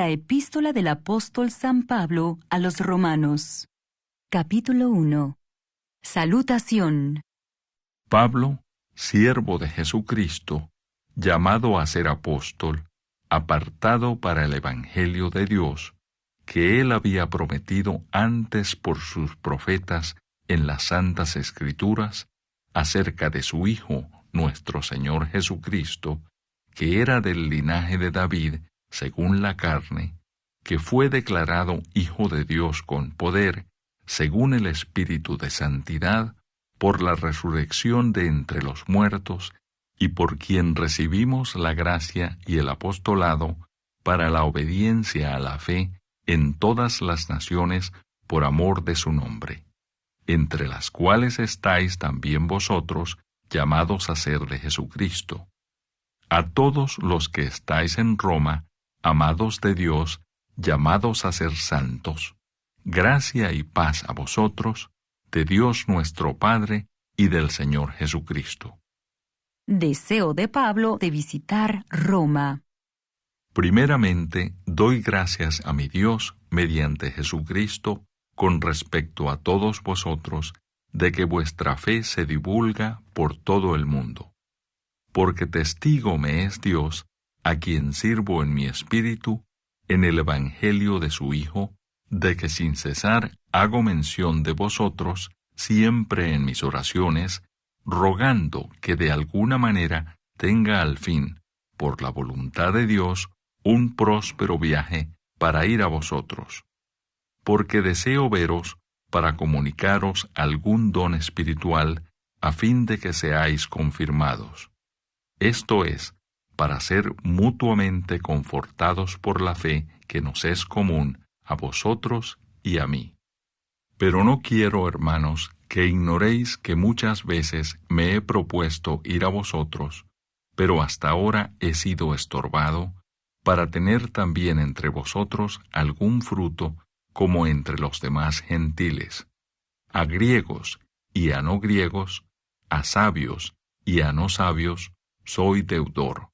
La epístola del apóstol San Pablo a los Romanos. Capítulo 1. Salutación. Pablo, siervo de Jesucristo, llamado a ser apóstol, apartado para el Evangelio de Dios, que él había prometido antes por sus profetas en las Santas Escrituras, acerca de su Hijo, nuestro Señor Jesucristo, que era del linaje de David, según la carne, que fue declarado Hijo de Dios con poder, según el Espíritu de Santidad, por la resurrección de entre los muertos, y por quien recibimos la gracia y el apostolado para la obediencia a la fe en todas las naciones por amor de su nombre, entre las cuales estáis también vosotros, llamados a ser de Jesucristo. A todos los que estáis en Roma, amados de Dios, llamados a ser santos, gracia y paz a vosotros, de Dios nuestro Padre y del Señor Jesucristo. Deseo de Pablo de visitar Roma. Primeramente, doy gracias a mi Dios mediante Jesucristo con respecto a todos vosotros, de que vuestra fe se divulga por todo el mundo. Porque testigo me es Dios, a quien sirvo en mi espíritu, en el Evangelio de su Hijo, de que sin cesar hago mención de vosotros siempre en mis oraciones, rogando que de alguna manera tenga al fin, por la voluntad de Dios, un próspero viaje para ir a vosotros. Porque deseo veros para comunicaros algún don espiritual, a fin de que seáis confirmados. Esto es, para ser mutuamente confortados por la fe que nos es común a vosotros y a mí. Pero no quiero, hermanos, que ignoréis que muchas veces me he propuesto ir a vosotros, pero hasta ahora he sido estorbado, para tener también entre vosotros algún fruto como entre los demás gentiles, a griegos y a no griegos, a sabios y a no sabios, soy deudor.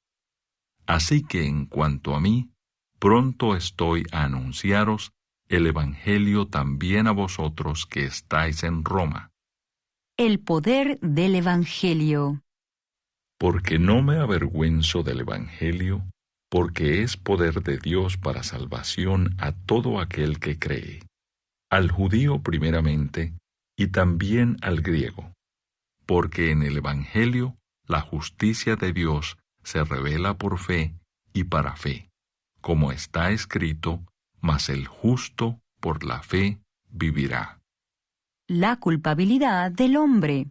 Así que en cuanto a mí, pronto estoy a anunciaros el Evangelio también a vosotros que estáis en Roma. El poder del Evangelio. Porque no me avergüenzo del Evangelio, porque es poder de Dios para salvación a todo aquel que cree, al judío primeramente, y también al griego. Porque en el Evangelio la justicia de Dios se revela por fe y para fe, como está escrito, mas el justo por la fe vivirá. La culpabilidad del hombre.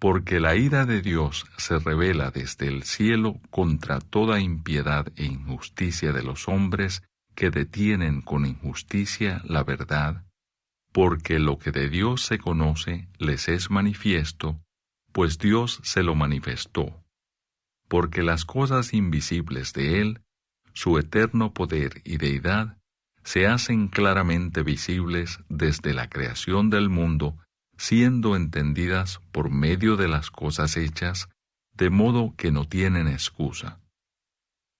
Porque la ira de Dios se revela desde el cielo contra toda impiedad e injusticia de los hombres que detienen con injusticia la verdad, porque lo que de Dios se conoce les es manifiesto, pues Dios se lo manifestó. Porque las cosas invisibles de Él, su eterno poder y deidad, se hacen claramente visibles desde la creación del mundo, siendo entendidas por medio de las cosas hechas, de modo que no tienen excusa.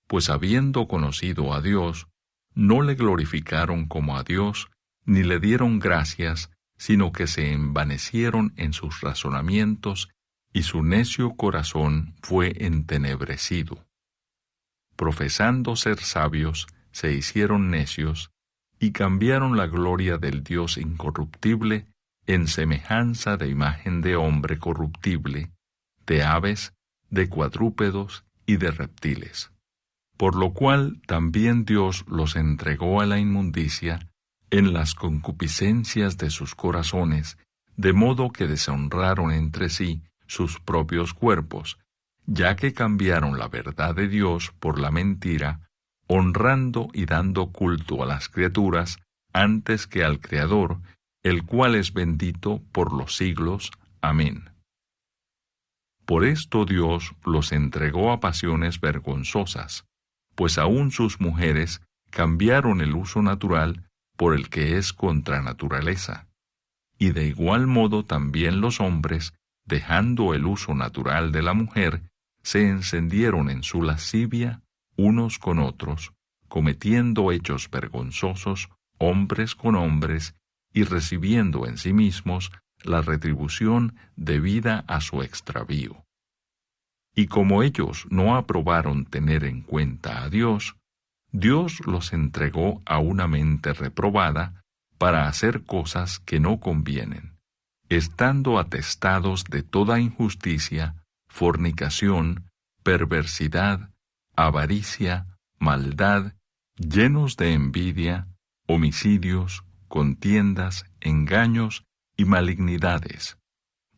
Pues habiendo conocido a Dios, no le glorificaron como a Dios, ni le dieron gracias, sino que se envanecieron en sus razonamientos, y su necio corazón fue entenebrecido. Profesando ser sabios, se hicieron necios, y cambiaron la gloria del Dios incorruptible en semejanza de imagen de hombre corruptible, de aves, de cuadrúpedos y de reptiles. Por lo cual también Dios los entregó a la inmundicia en las concupiscencias de sus corazones, de modo que deshonraron entre sí sus propios cuerpos, ya que cambiaron la verdad de Dios por la mentira, honrando y dando culto a las criaturas antes que al Creador, el cual es bendito por los siglos. Amén. Por esto Dios los entregó a pasiones vergonzosas, pues aun sus mujeres cambiaron el uso natural por el que es contra naturaleza. Y de igual modo también los hombres, dejando el uso natural de la mujer, se encendieron en su lascivia unos con otros, cometiendo hechos vergonzosos, hombres con hombres, y recibiendo en sí mismos la retribución debida a su extravío. Y como ellos no aprobaron tener en cuenta a Dios, Dios los entregó a una mente reprobada para hacer cosas que no convienen, estando atestados de toda injusticia, fornicación, perversidad, avaricia, maldad, llenos de envidia, homicidios, contiendas, engaños y malignidades,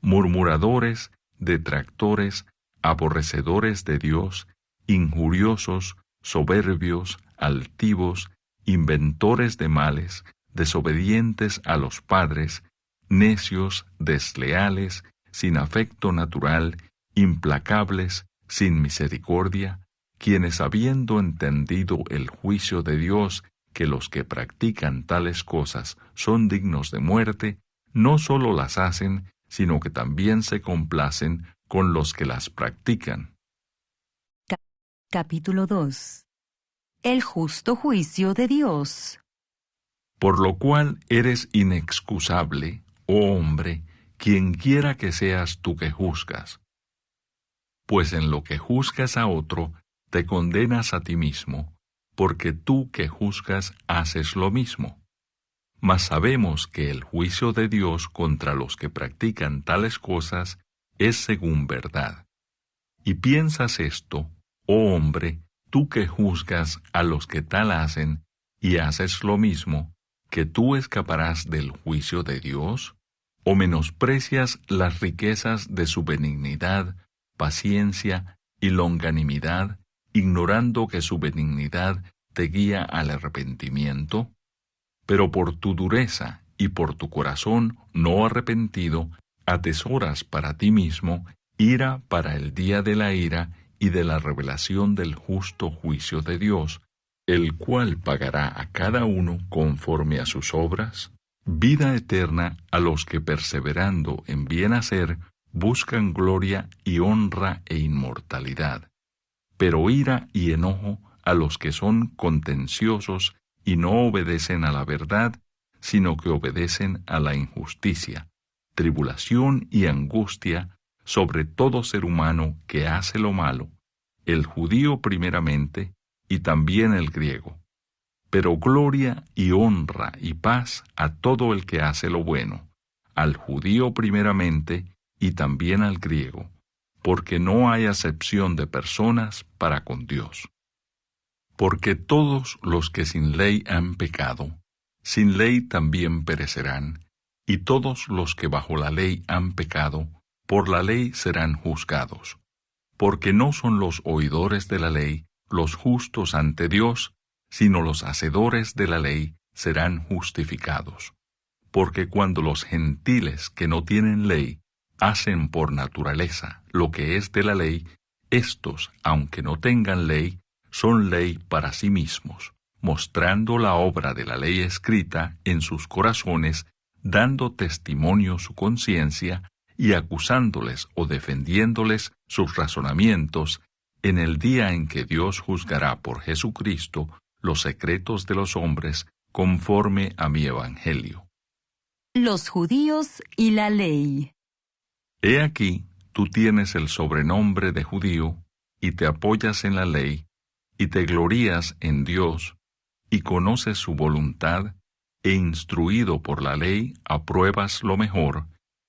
murmuradores, detractores, aborrecedores de Dios, injuriosos, soberbios, altivos, inventores de males, desobedientes a los padres, necios, desleales, sin afecto natural, implacables, sin misericordia, quienes habiendo entendido el juicio de Dios, que los que practican tales cosas son dignos de muerte, no solo las hacen, sino que también se complacen con los que las practican. Capítulo 2. El justo juicio de Dios. Por lo cual eres inexcusable, oh hombre, quien quiera que seas tú que juzgas. Pues en lo que juzgas a otro, te condenas a ti mismo, porque tú que juzgas haces lo mismo. Mas sabemos que el juicio de Dios contra los que practican tales cosas es según verdad. Y piensas esto, oh hombre, tú que juzgas a los que tal hacen y haces lo mismo, que tú escaparás del juicio de Dios, o menosprecias las riquezas de su benignidad, paciencia y longanimidad, ignorando que su benignidad te guía al arrepentimiento. Pero por tu dureza y por tu corazón no arrepentido, atesoras para ti mismo ira para el día de la ira y de la revelación del justo juicio de Dios, el cual pagará a cada uno conforme a sus obras, vida eterna a los que perseverando en bien hacer buscan gloria y honra e inmortalidad, pero ira y enojo a los que son contenciosos y no obedecen a la verdad, sino que obedecen a la injusticia, tribulación y angustia sobre todo ser humano que hace lo malo, el judío primeramente y también el griego, pero gloria y honra y paz a todo el que hace lo bueno, al judío primeramente y también al griego, porque no hay acepción de personas para con Dios. Porque todos los que sin ley han pecado, sin ley también perecerán, y todos los que bajo la ley han pecado, por la ley serán juzgados. Porque no son los oidores de la ley los justos ante Dios, sino los hacedores de la ley serán justificados. Porque cuando los gentiles que no tienen ley hacen por naturaleza lo que es de la ley, éstos, aunque no tengan ley, son ley para sí mismos, mostrando la obra de la ley escrita en sus corazones, dando testimonio su conciencia y acusándoles o defendiéndoles sus razonamientos en el día en que Dios juzgará por Jesucristo los secretos de los hombres conforme a mi evangelio. Los judíos y la ley. He aquí, tú tienes el sobrenombre de judío, y te apoyas en la ley, y te glorías en Dios, y conoces su voluntad, e instruido por la ley apruebas lo mejor,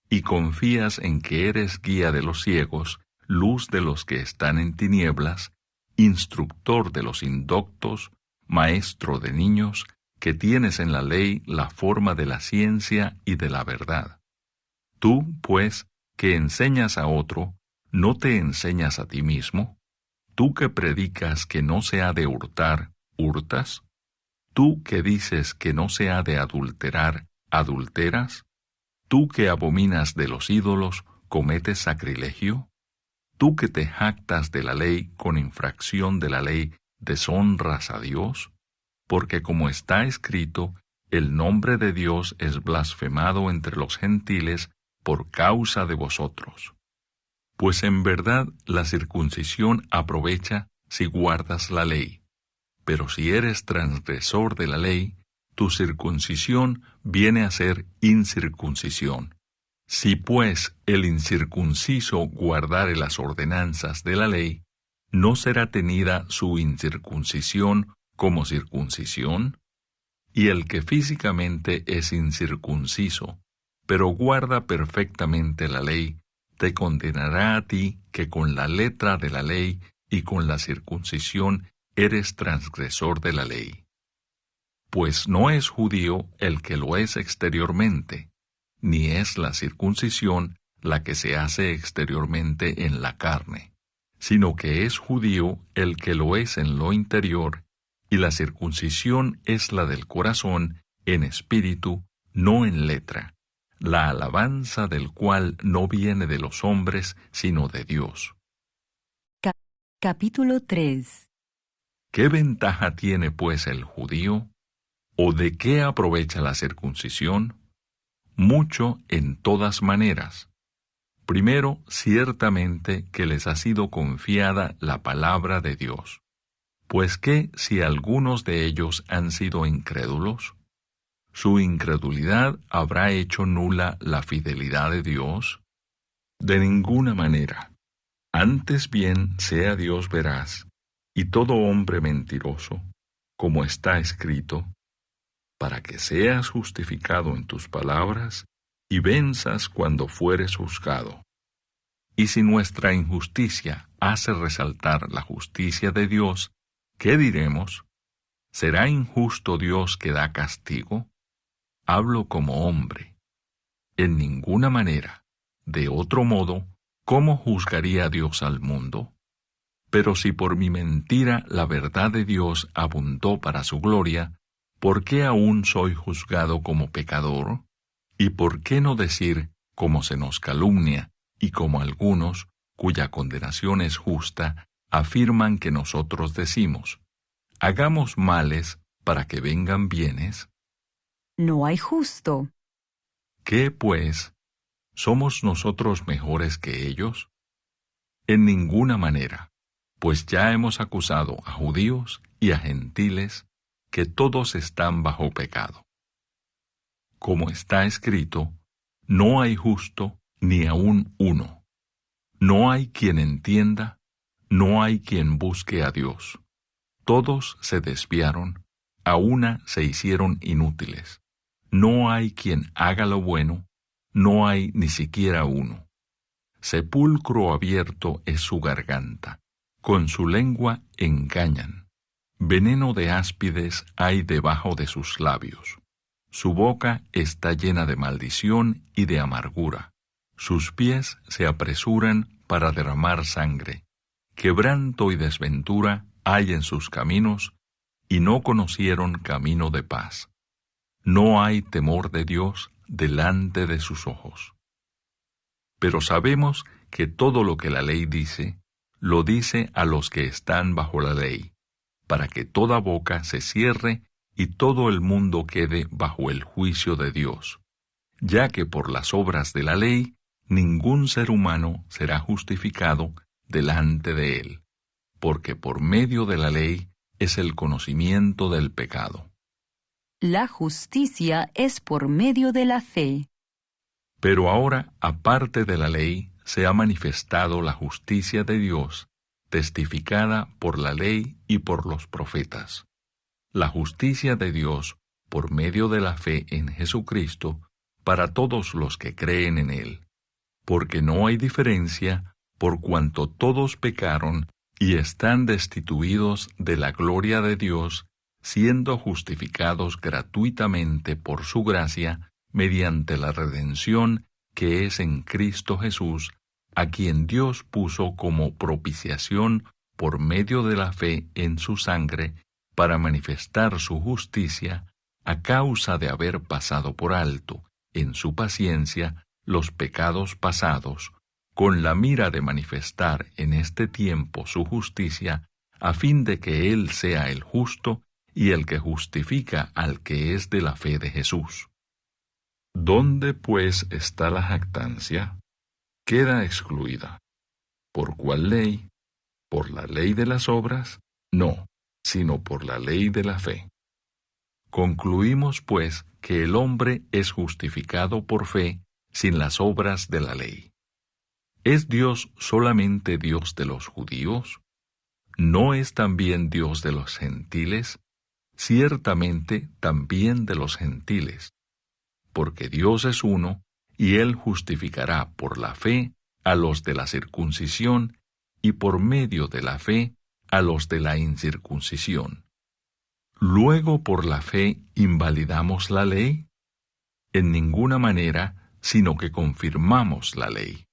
y confías en que eres guía de los ciegos, luz de los que están en tinieblas, instructor de los indoctos, maestro de niños, que tienes en la ley la forma de la ciencia y de la verdad. Tú, pues, que enseñas a otro, ¿no te enseñas a ti mismo? Tú que predicas que no se ha de hurtar, ¿hurtas? Tú que dices que no se ha de adulterar, ¿adulteras? Tú que abominas de los ídolos, ¿cometes sacrilegio? Tú que te jactas de la ley con infracción de la ley, ¿deshonras a Dios? Porque como está escrito, el nombre de Dios es blasfemado entre los gentiles por causa de vosotros. Pues en verdad la circuncisión aprovecha si guardas la ley, Pero si eres transgresor de la ley, tu circuncisión viene a ser incircuncisión. Si pues el incircunciso guardare las ordenanzas de la ley, ¿no será tenida su incircuncisión como circuncisión? Y el que físicamente es incircunciso, pero guarda perfectamente la ley, te condenará a ti que con la letra de la ley y con la circuncisión eres transgresor de la ley. Pues no es judío el que lo es exteriormente, ni es la circuncisión la que se hace exteriormente en la carne, sino que es judío el que lo es en lo interior, y la circuncisión es la del corazón, en espíritu, no en letra, la alabanza del cual no viene de los hombres, sino de Dios. Capítulo 3. ¿Qué ventaja tiene pues el judío? ¿O de qué aprovecha la circuncisión? Mucho en todas maneras. Primero, ciertamente que les ha sido confiada la palabra de Dios. Pues ¿qué si algunos de ellos han sido incrédulos? ¿Su incredulidad habrá hecho nula la fidelidad de Dios? De ninguna manera. Antes bien sea Dios veraz, y todo hombre mentiroso, como está escrito, para que seas justificado en tus palabras y venzas cuando fueres juzgado. Y si nuestra injusticia hace resaltar la justicia de Dios, ¿qué diremos? ¿Será injusto Dios que da castigo? Hablo como hombre. En ninguna manera. De otro modo, ¿cómo juzgaría Dios al mundo? Pero si por mi mentira la verdad de Dios abundó para su gloria, ¿por qué aún soy juzgado como pecador? ¿Y por qué no decir, como se nos calumnia, y como algunos, cuya condenación es justa, afirman que nosotros decimos, hagamos males para que vengan bienes? No hay justo. ¿Qué, pues? ¿Somos nosotros mejores que ellos? En ninguna manera, pues ya hemos acusado a judíos y a gentiles que todos están bajo pecado. Como está escrito, no hay justo ni aun uno. No hay quien entienda, no hay quien busque a Dios. Todos se desviaron, a una se hicieron inútiles. No hay quien haga lo bueno, no hay ni siquiera uno. Sepulcro abierto es su garganta, con su lengua engañan. Veneno de áspides hay debajo de sus labios. Su boca está llena de maldición y de amargura. Sus pies se apresuran para derramar sangre. Quebranto y desventura hay en sus caminos, y no conocieron camino de paz. No hay temor de Dios delante de sus ojos. Pero sabemos que todo lo que la ley dice, lo dice a los que están bajo la ley, para que toda boca se cierre y todo el mundo quede bajo el juicio de Dios, ya que por las obras de la ley ningún ser humano será justificado delante de él, porque por medio de la ley es el conocimiento del pecado. La justicia es por medio de la fe. Pero ahora, aparte de la ley, se ha manifestado la justicia de Dios, testificada por la ley y por los profetas. La justicia de Dios, por medio de la fe en Jesucristo, para todos los que creen en Él. Porque no hay diferencia, por cuanto todos pecaron y están destituidos de la gloria de Dios, siendo justificados gratuitamente por su gracia, mediante la redención que es en Cristo Jesús, a quien Dios puso como propiciación por medio de la fe en su sangre, para manifestar su justicia, a causa de haber pasado por alto, en su paciencia, los pecados pasados, con la mira de manifestar en este tiempo su justicia, a fin de que Él sea el justo y el que justifica al que es de la fe de Jesús. ¿Dónde, pues, está la jactancia? Queda excluida. ¿Por cuál ley? ¿Por la ley de las obras? No, sino por la ley de la fe. Concluimos, pues, que el hombre es justificado por fe sin las obras de la ley. ¿Es Dios solamente Dios de los judíos? ¿No es también Dios de los gentiles? Ciertamente también de los gentiles, porque Dios es uno, y Él justificará por la fe a los de la circuncisión, y por medio de la fe a los de la incircuncisión. ¿Luego por la fe invalidamos la ley? En ninguna manera, sino que confirmamos la ley.